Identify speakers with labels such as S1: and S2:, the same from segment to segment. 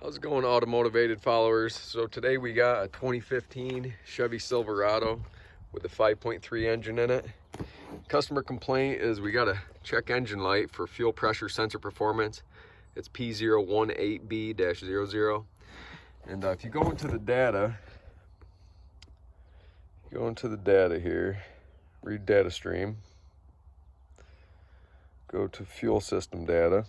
S1: How's it going, Automotivated followers? So today we got a 2015 Chevy Silverado with a 5.3 engine in it. Customer complaint is we got a check engine light for fuel pressure sensor performance. It's P018B-00. And if you go into the data, here, read data stream, go to fuel system data,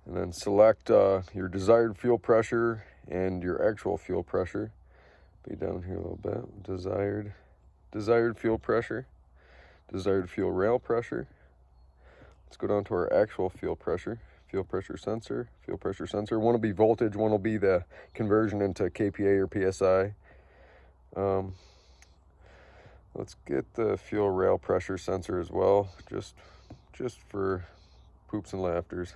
S1: and then select your desired fuel pressure and your actual fuel pressure. Be down here a little bit. Desired fuel pressure, desired fuel rail pressure. Let's go down to our actual fuel pressure sensor. One will be voltage, one will be the conversion into kPa or PSI. Let's get the fuel rail pressure sensor as well, just for poops and laughters.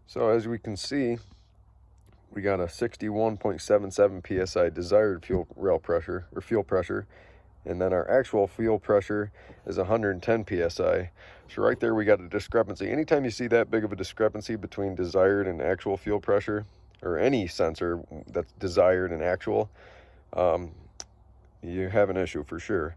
S1: So as we can see, we got a 61.77 psi desired fuel rail pressure or fuel pressure, and then our actual fuel pressure is 110 psi. So right there we got a discrepancy. Anytime you see that big of a discrepancy between desired and actual fuel pressure, or any sensor that's desired and actual, you have an issue for sure.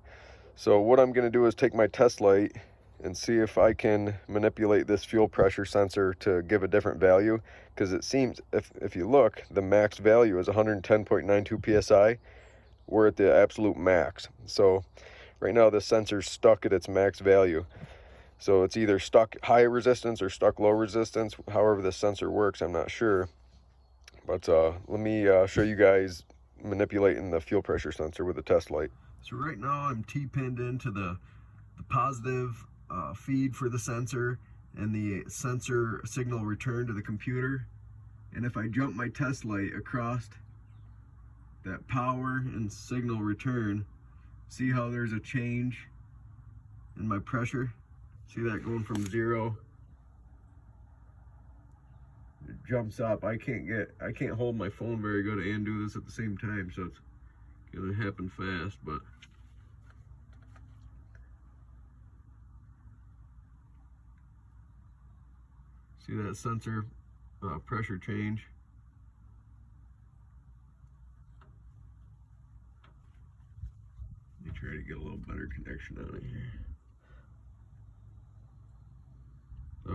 S1: So what I'm going to do is take my test light and see if I can manipulate this fuel pressure sensor to give a different value, because it seems, if you look, the max value is 110.92 psi. We're at the absolute max. So right now this sensor's stuck at its max value. So it's either stuck high resistance or stuck low resistance. However this sensor works, I'm not sure. But let me show you guys manipulating the fuel pressure sensor with a test light. So right now I'm T-pinned into the positive feed for the sensor and the sensor signal return to the computer. And if I jump my test light across that power and signal return, see how there's a change in my pressure? See that going from 0? It jumps up. I can't hold my phone very good and do this at the same time, so it's gonna happen fast, but see that sensor pressure change? Let me try to get a little better connection on it here.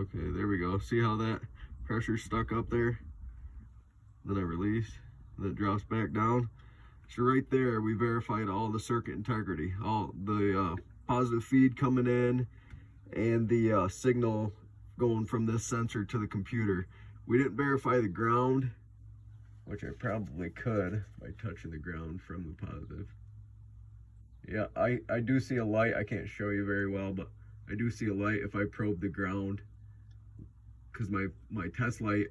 S1: Okay, there we go. See how that pressure's stuck up there? Then I release, and it drops back down. So right there, we verified all the circuit integrity, all the positive feed coming in, and the signal going from this sensor to the computer. We didn't verify the ground, which I probably could by touching the ground from the positive. Yeah, I do see a light. I can't show you very well, but I do see a light if I probe the ground, because my test light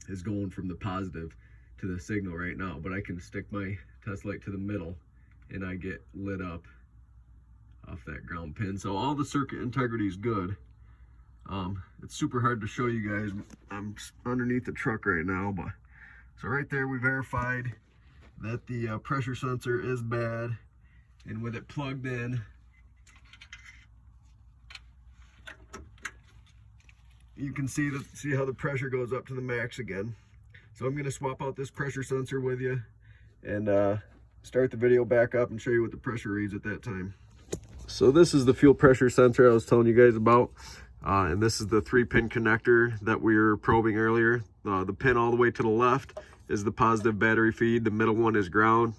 S1: is going from the positive to the signal right now, but I can stick my test light to the middle and I get lit up off that ground pin. So all the circuit integrity is good. It's super hard to show you guys. I'm underneath the truck right now, but so right there we verified that the pressure sensor is bad, and with it plugged in, you can see how the pressure goes up to the max again. So I'm going to swap out this pressure sensor with you and start the video back up and show you what the pressure reads at that time. So this is the fuel pressure sensor I was telling you guys about. And this is the 3-pin connector that we were probing earlier. The pin all the way to the left is the positive battery feed. The middle one is ground.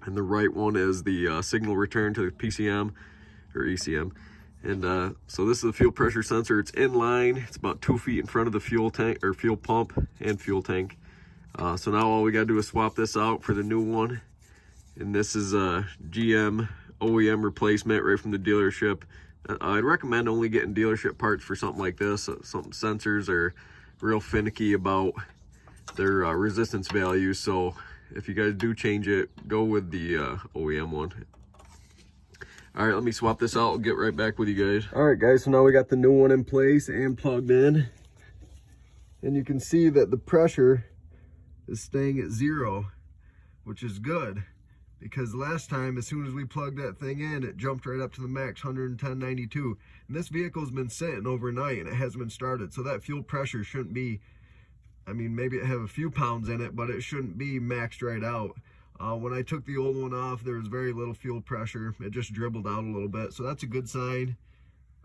S1: And the right one is the signal return to the PCM or ECM. And so this is the fuel pressure sensor. It's in line. It's about 2 feet in front of the fuel tank or fuel pump and fuel tank. So now all we gotta do is swap this out for the new one. And this is a GM OEM replacement right from the dealership. I'd recommend only getting dealership parts for something like this. Some sensors are real finicky about their resistance values. So if you guys do change it, go with the OEM one. All right, let me swap this out. I'll get right back with you guys. All right, guys, so now we got the new one in place and plugged in. And you can see that the pressure is staying at 0, which is good, because last time, as soon as we plugged that thing in, it jumped right up to the max 110.92. And this vehicle's been sitting overnight and it hasn't been started, so that fuel pressure shouldn't be, I mean, maybe it have a few pounds in it, but it shouldn't be maxed right out. When I took the old one off, there was very little fuel pressure. It just dribbled out a little bit, so that's a good sign.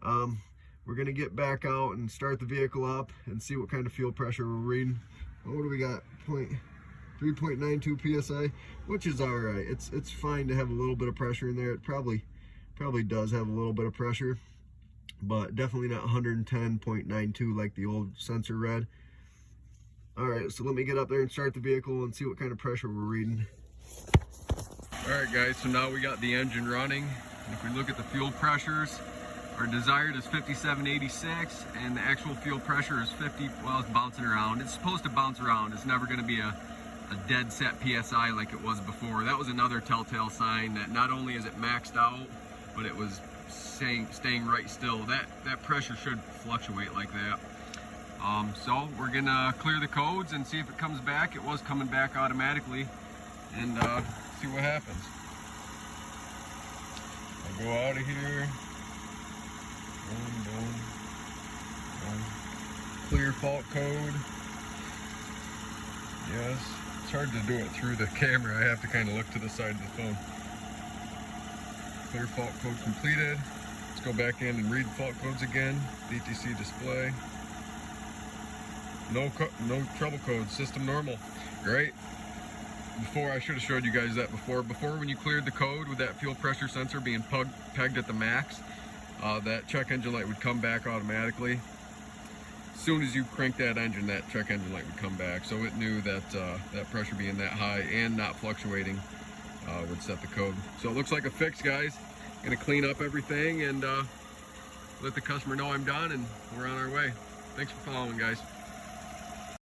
S1: We're gonna get back out and start the vehicle up and see what kind of fuel pressure we're reading. What do we got? 3.92 psi, which is all right. It's fine to have a little bit of pressure in there. It probably does have a little bit of pressure, but definitely not 110.92 like the old sensor read. All right, so let me get up there and start the vehicle and see what kind of pressure we're reading. All right, guys, so now we got the engine running. If we look at the fuel pressures, our desired is 5786, and the actual fuel pressure is 50. Well, it's bouncing around. It's supposed to bounce around. It's never going to be a dead set PSI like it was before. That was another telltale sign that not only is it maxed out, but it was staying right still. That pressure should fluctuate like that. So we're gonna clear the codes and see if it comes back. It was coming back automatically, and see what happens. I'll go out of here. Boom. Clear fault code. Yes, it's hard to do it through the camera. I have to kind of look to the side of the phone. Clear fault code completed. Let's go back in and read fault codes again. DTC display. No trouble codes. System normal. Great. Before, I should have showed you guys that before. Before, when you cleared the code with that fuel pressure sensor being pegged at the max, that check engine light would come back automatically. As soon as you crank that engine, that check engine light would come back. So it knew that that pressure being that high and not fluctuating would set the code. So it looks like a fix, guys. Gonna clean up everything and let the customer know I'm done, and we're on our way. Thanks for following, guys.